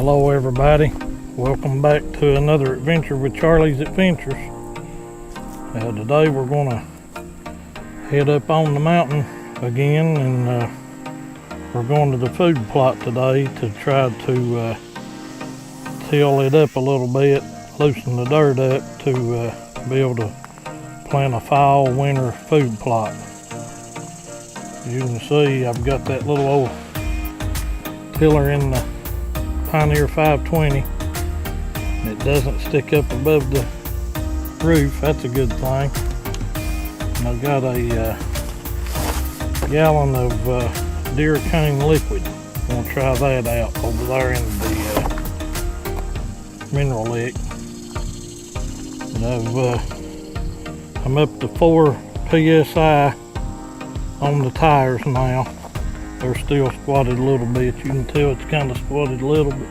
Hello everybody, welcome back to another adventure with Charlie's Adventures. Today we're going to head up on the mountain again, and we're going to the food plot today to try to till it up a little bit, loosen the dirt up to be able to plant a fall winter food plot. As you can see, I've got that little old tiller in the Pioneer 520. It doesn't stick up above the roof, that's a good thing. And I've got a gallon of deer cane liquid. I'm going to try that out over there in the mineral lick. And I'm up to 4 PSI on the tires now. They're still squatted a little bit. You can tell it's kind of squatted a little bit.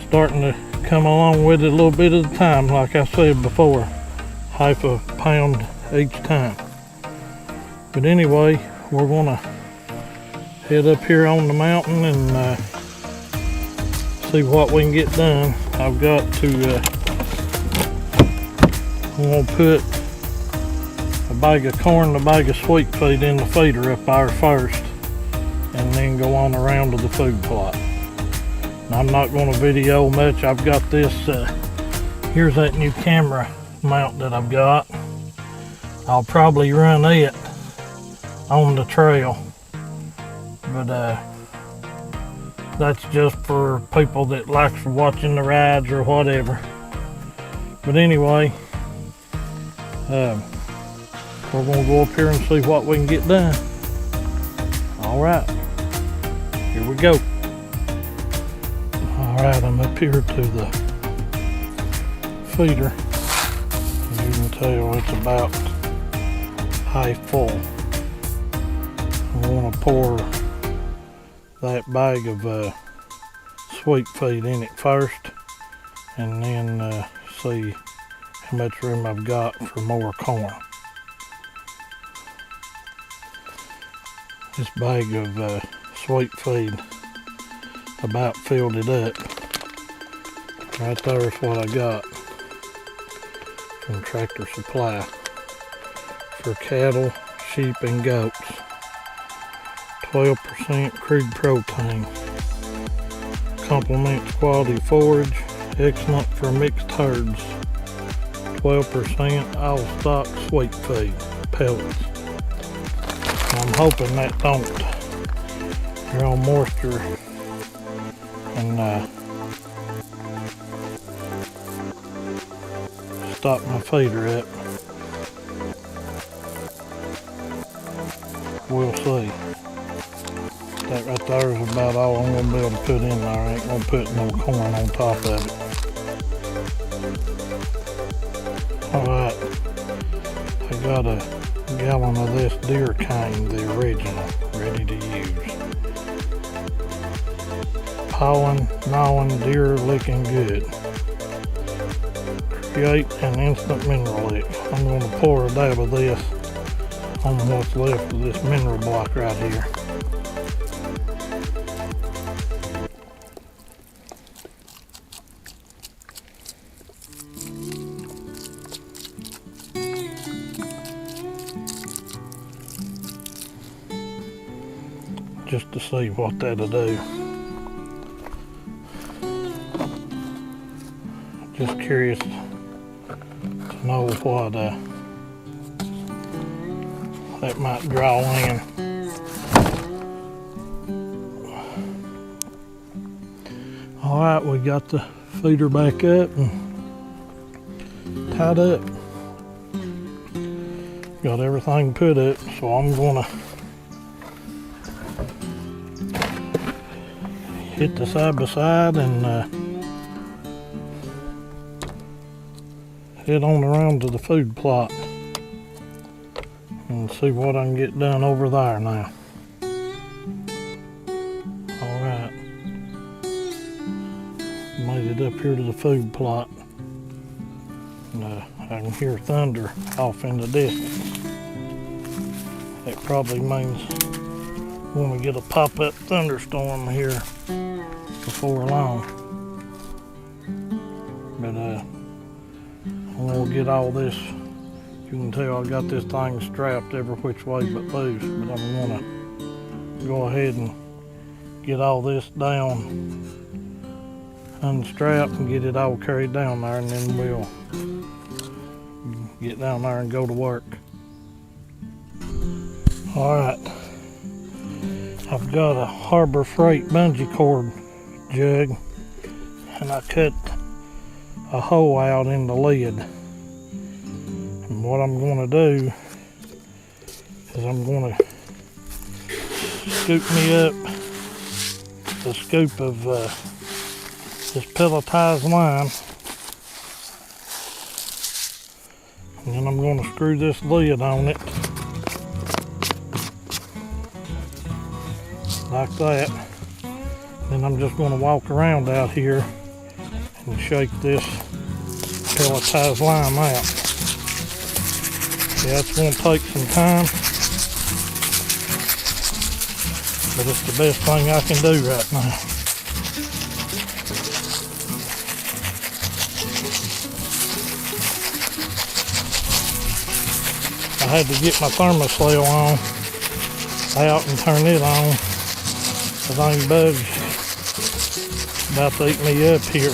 Starting to come along with it a little bit at a time, like I said before. Half a pound each time. But anyway, we're gonna head up here on the mountain and see what we can get done. I've got to, I'm gonna put a bag of corn and a bag of sweet feed in the feeder up there first, and then go on around to the food plot. I'm not going to video much. I've got this, here's that new camera mount that I've got. I'll probably run it on the trail, but that's just for people that likes watching the rides or whatever. But anyway, we're going to go up here and see what we can get done. Alright, here we go. Alright, I'm up here to the feeder. As you can tell, it's about half full. I want to pour that bag of sweet feed in it first, and then see how much room I've got for more corn. This bag of sweet feed about filled it up. Right there is what I got from Tractor Supply for cattle, sheep, and goats. 12% crude protein. Complements quality forage. Excellent for mixed herds. 12% all stock sweet feed pellets. I'm hoping that don't draw moisture and stop my feeder up. We'll see. That right there is about all I'm going to be able to put in there. I ain't going to put no corn on top of it. Alright, I got a gallon of this deer cane, the original, ready to use. Pollen, gnawing, deer looking good. Create an instant mineral lick. I'm going to pour a dab of this on what's left of this mineral block right here. Just to see what that'll do. Just curious to know what that might draw in. Alright, we got the feeder back up and tied up. Got everything put up, so I'm gonna hit the side by side and head on around to the food plot and see what I can get done over there now. Alright, made it up here to the food plot, and I can hear thunder off in the distance. That probably means when we get a pop-up thunderstorm here before long. But I'm gonna get all this. You can tell I got this thing strapped every which way but loose, but I'm gonna go ahead and get all this down, unstrap and get it all carried down there, and then we'll get down there and go to work. Alright, I've got a Harbor Freight bungee cord jug, and I cut a hole out in the lid. And what I'm going to do is I'm going to scoop me up a scoop of this pelletized line, and then I'm going to screw this lid on it like that. Then I'm just going to walk around out here and shake this pelletized lime out. Yeah, it's going to take some time, but it's the best thing I can do right now. I had to get my thermocell on out and turn it on. The thing bugs about to eat me up here.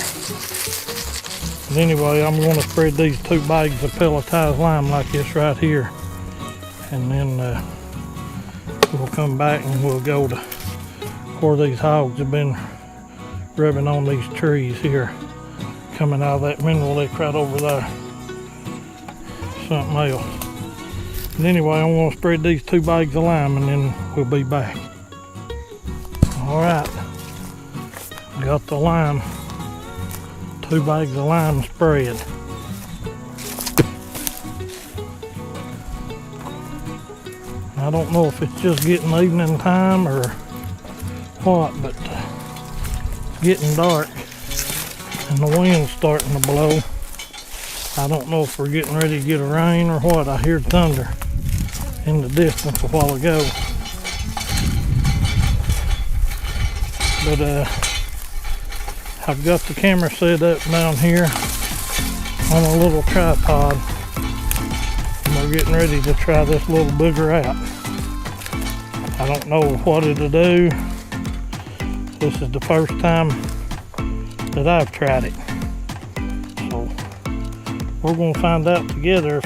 But anyway, I'm going to spread these 2 bags of pelletized lime like this right here, and then we'll come back and we'll go to where these hogs have been rubbing on these trees here, coming out of that mineral lick right over there. Something else. But anyway, I'm going to spread these 2 bags of lime, and then we'll be back. Alright, got the lime, 2 bags of lime spread. I don't know if it's just getting evening time or what, but it's getting dark and the wind's starting to blow. I don't know if we're getting ready to get a rain or what. I heard thunder in the distance a while ago. But I've got the camera set up down here on a little tripod, and we're getting ready to try this little booger out. I don't know what it'll do. This is the first time that I've tried it, so we're gonna find out together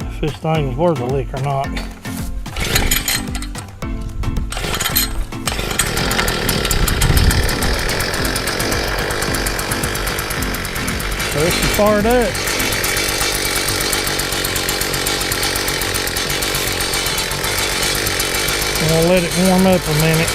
if this thing's worth a lick or not. So it's fired up. I'm gonna let it warm up a minute.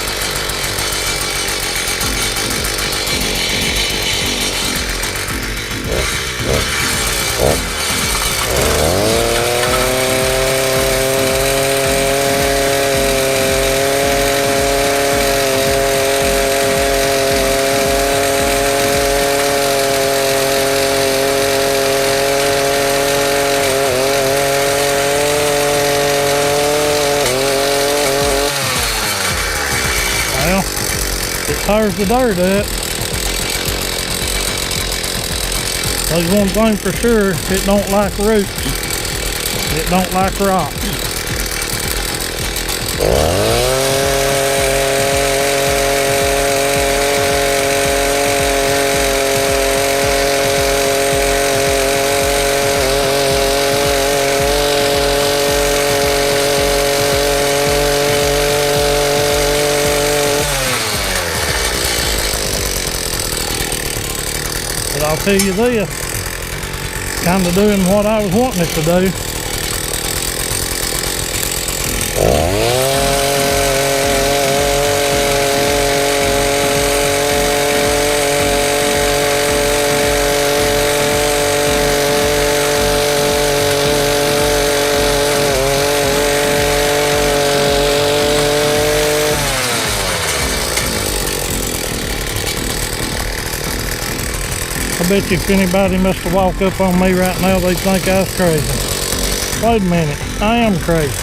Tires the dirt up. There's one thing for sure, it don't like roots. It don't like rocks. But I'll tell you this, kind of doing what I was wanting it to do. I bet you if anybody must have walked up on me right now, they'd think I was crazy. Wait a minute, I am crazy.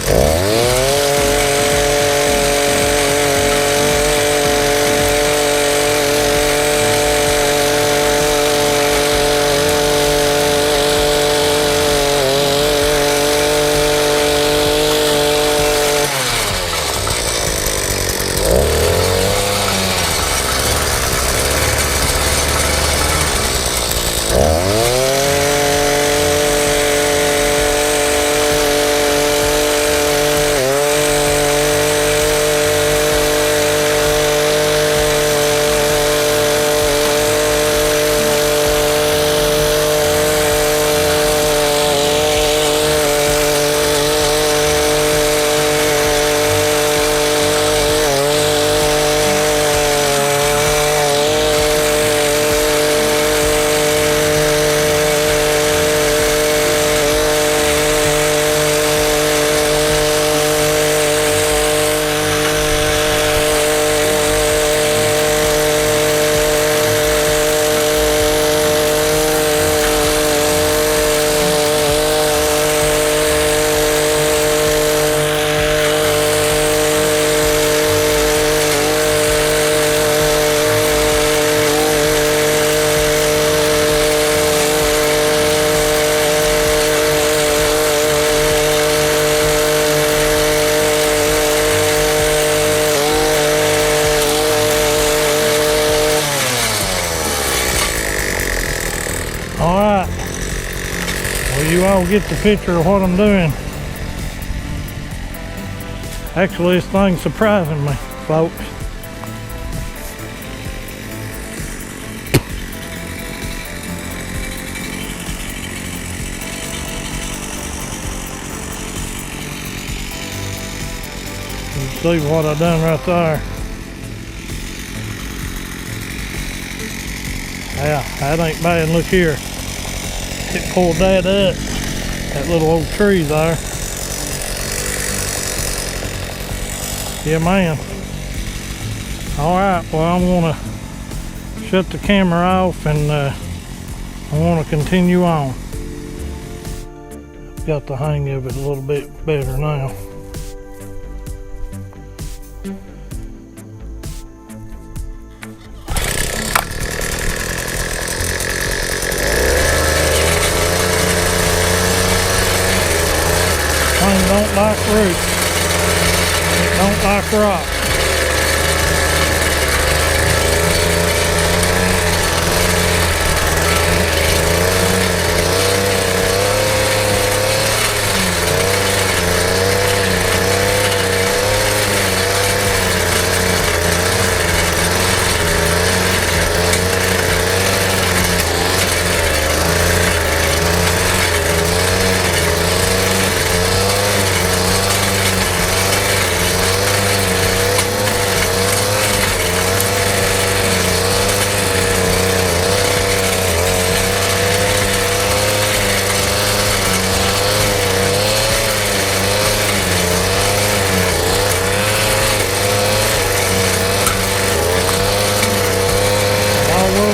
y'all get the picture of what I'm doing. Actually, this thing's surprising me, folks. You see what I done right there. Yeah, that ain't bad. Look here. It pulled that up. That little old tree there. Yeah, man. Alright, well, I'm gonna shut the camera off and I wanna continue on. Got the hang of it a little bit better now. Thing don't like roots. It don't like rock.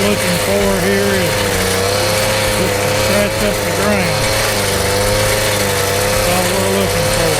Looking for here is just to scratch up the ground. That's all we're looking for.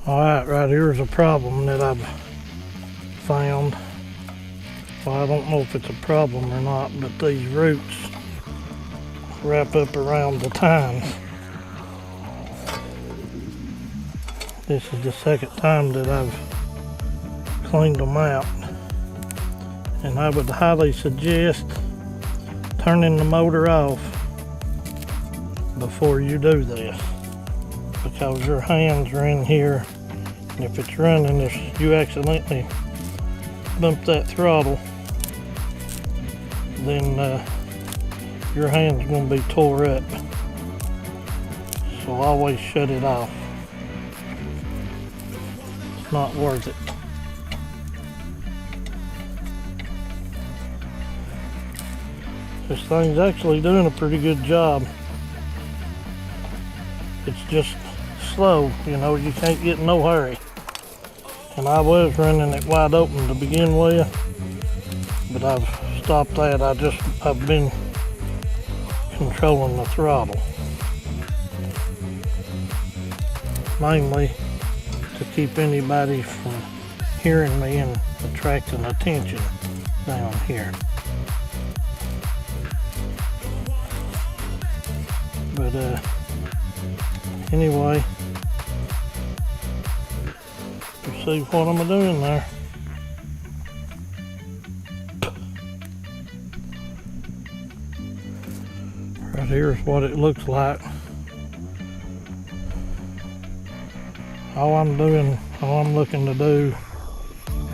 Alright, right here's a problem that I've found. Well, I don't know if it's a problem or not, but these roots wrap up around the tines. This is the second time that I've cleaned them out. And I would highly suggest turning the motor off before you do this, because your hands are in here, and if it's running, if you accidentally bump that throttle, then your hand's going to be tore up. So always shut it off. It's not worth it. This thing's actually doing a pretty good job. It's just slow, you know, you can't get in no hurry. And I was running it wide open to begin with, but I've stopped that. I've been controlling the throttle. Mainly to keep anybody from hearing me and attracting attention down here. But anyway, you see what I'm doing there. Right here's what it looks like. All I'm looking to do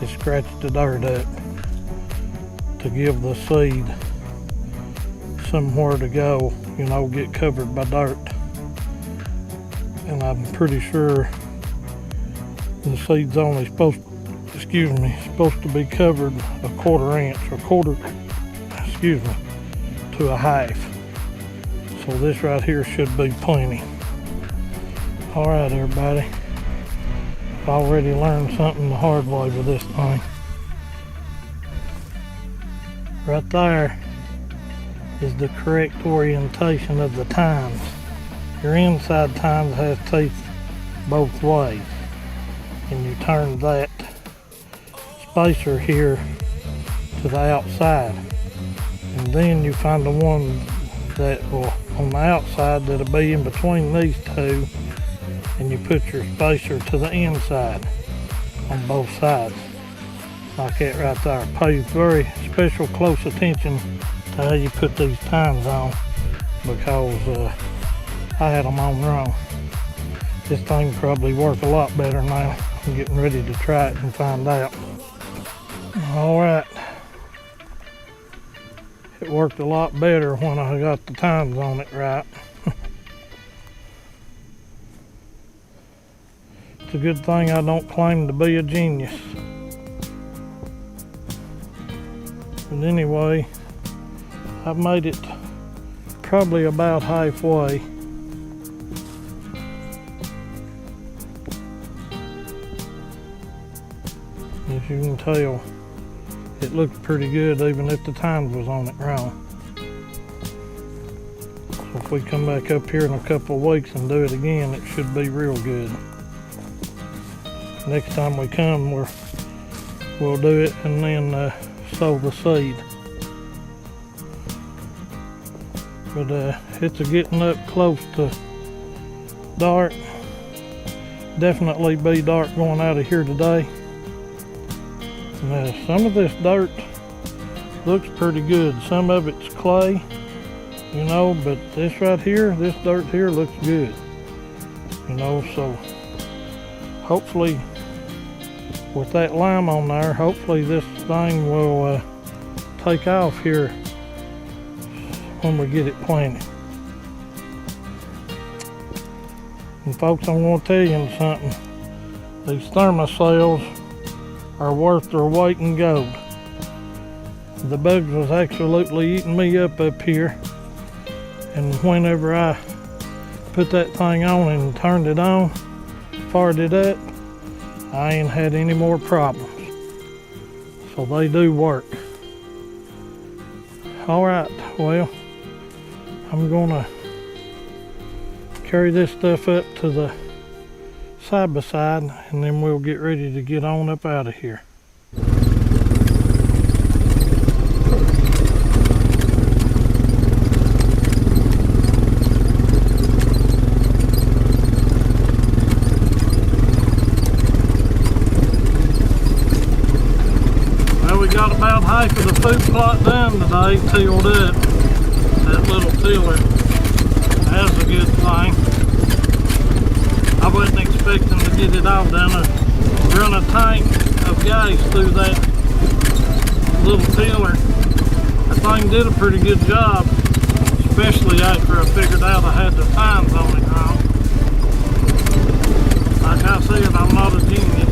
is scratch the dirt up to give the seed somewhere to go, you know, get covered by dirt. And I'm pretty sure the seed's only supposed to be covered a to a half. So this right here should be plenty. Alright everybody, I've already learned something the hard way with this thing. Right there is the correct orientation of the tines. Your inside tines has teeth both ways, and you turn that spacer here to the outside, and then you find the one that will on the outside that'll be in between these two, and you put your spacer to the inside on both sides like that right there. Pay very special close attention to how you put these tines on, because I had them on wrong. This thing probably work a lot better now. I'm getting ready to try it and find out. Alright, it worked a lot better when I got the tines on it right. It's a good thing I don't claim to be a genius. But anyway, I've made it probably about halfway. As you can tell, it looked pretty good even if the tines was on it wrong. So if we come back up here in a couple of weeks and do it again, it should be real good. Next time we come, we'll do it and then sow the seed. But it's getting up close to dark. Definitely be dark going out of here today. Now, some of this dirt looks pretty good. Some of it's clay, you know, but this right here, this dirt here looks good, you know. So hopefully with that lime on there, hopefully this thing will take off here when we get it planted. And folks, I'm going to tell you something. These Thermacells are worth their weight in gold. The bugs was absolutely eating me up here, and whenever I put that thing on and turned it on, fired it up, I ain't had any more problems. So they do work. Alright, well, I'm gonna carry this stuff up to the side by side, and then we'll get ready to get on up out of here. Well, we got about half of the food plot done today, tilled up. That little tiller, that's a good thing. I wasn't expecting to get it all done. Run a tank of gas through that little tiller. That thing did a pretty good job, especially after I figured out I had the tines on it wrong. Like I said, I'm not a genius.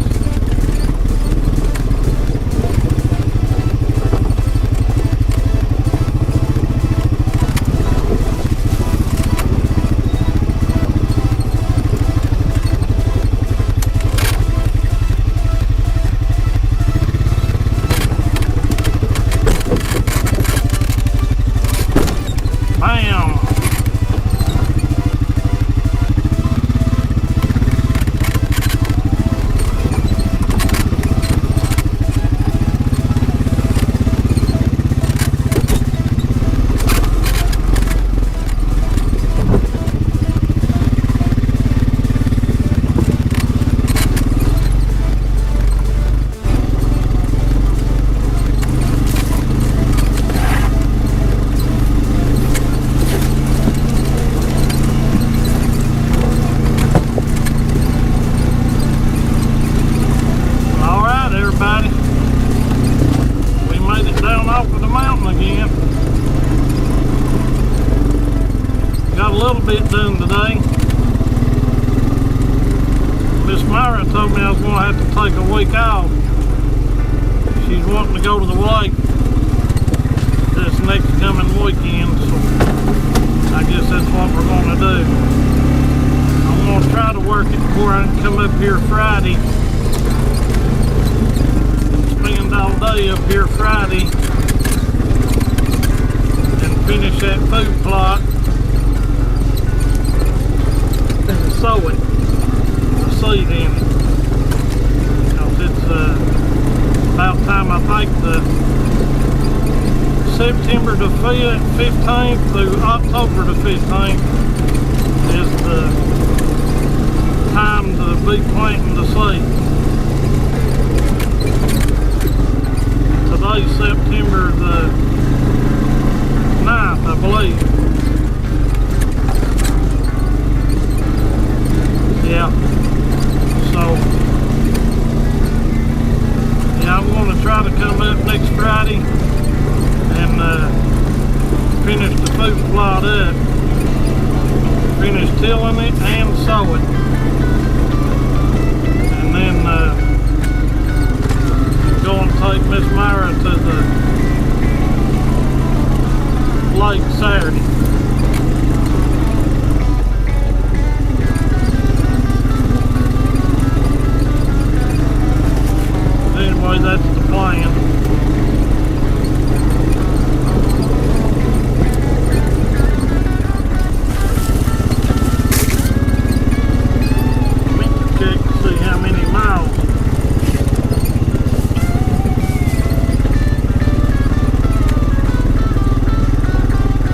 Got a little bit done today. Miss Myra told me I was going to have to take a week off. She's wanting to go to the lake this next coming weekend, so I guess that's what we're going to do. I'm going to try to work it before I come up here Friday. Spend all day up here Friday and finish that food plot. Sow it, the seed in it, because it's about time. I think the September the 15th through October the 15th is the time to be planting the seed. Today's September the 9th, I believe. Yeah, so yeah, I'm going to try to come up next Friday and finish the food plot up, finish tilling it and sow it, and then go and take Miss Myra to the lake Saturday. Anyway, that's the plan. I meant to check to see how many miles.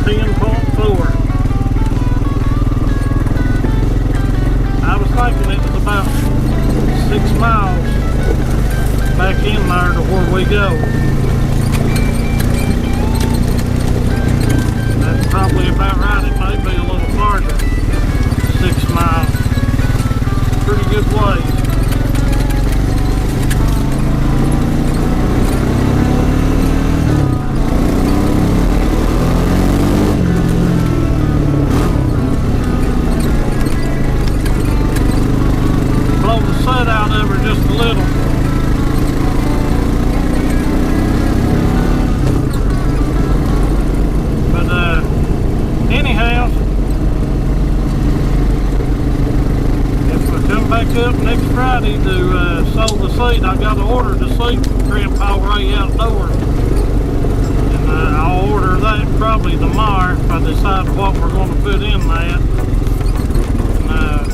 10.4. I was thinking it was about 6 miles back in there to where we go. That's probably about right. It may be a little farther. 6 miles. Pretty good way. Blow the sun out of her just a little. Anyhow, if I come back up next Friday to sow the seed, I got to order the seed from Grandpa Ray Outdoors, and I'll order that probably tomorrow if I decide what we're going to put in that. And,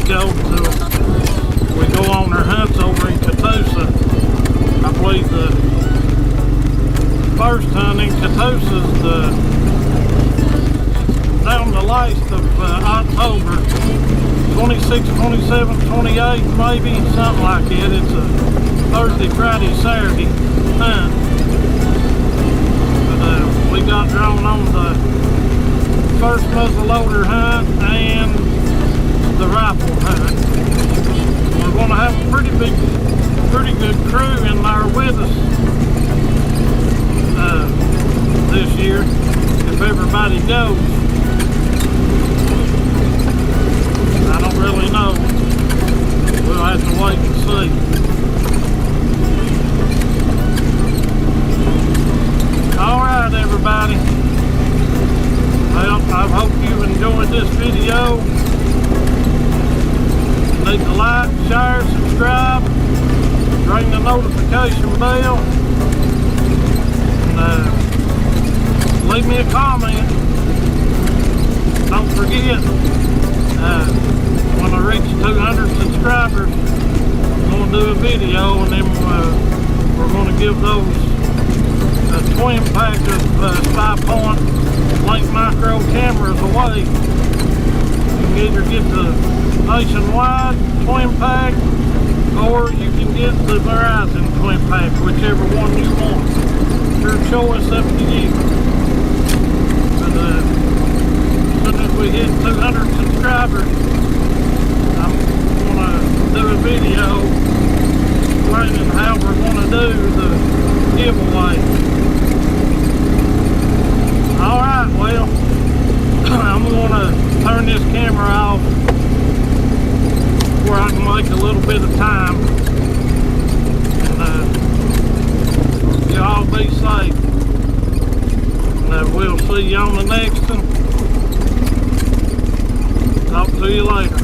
go till we go on our hunts over in Catoosa. I believe the first hunt in Catoosa's down the last of October, 26, 27, 28, maybe, something like it. It's a Thursday, Friday, Saturday hunt. But we got drawn on the first muzzleloader hunt and the rifle hunt. We're going to have a pretty good crew in there with us this year, if everybody goes. I don't really know. We'll have to wait and see. Alright, everybody. Well, I hope you've enjoyed this video. You need to like, share, subscribe, ring the notification bell, and leave me a comment. Don't forget, when I reach 200 subscribers, I'm going to do a video, and then we're going to give those a twin pack of 5-point Link Micro cameras away. You can either get the Nationwide twin pack, or you can get the Verizon twin pack, whichever one you want. Your choice, up to you. But as soon as we hit 200 subscribers, I'm going to do a video explaining how we're going to do the giveaway. Alright, well, I'm going to turn this camera off where I can make a little bit of time. And you all be safe. And we'll see you on the next one. Talk to you later.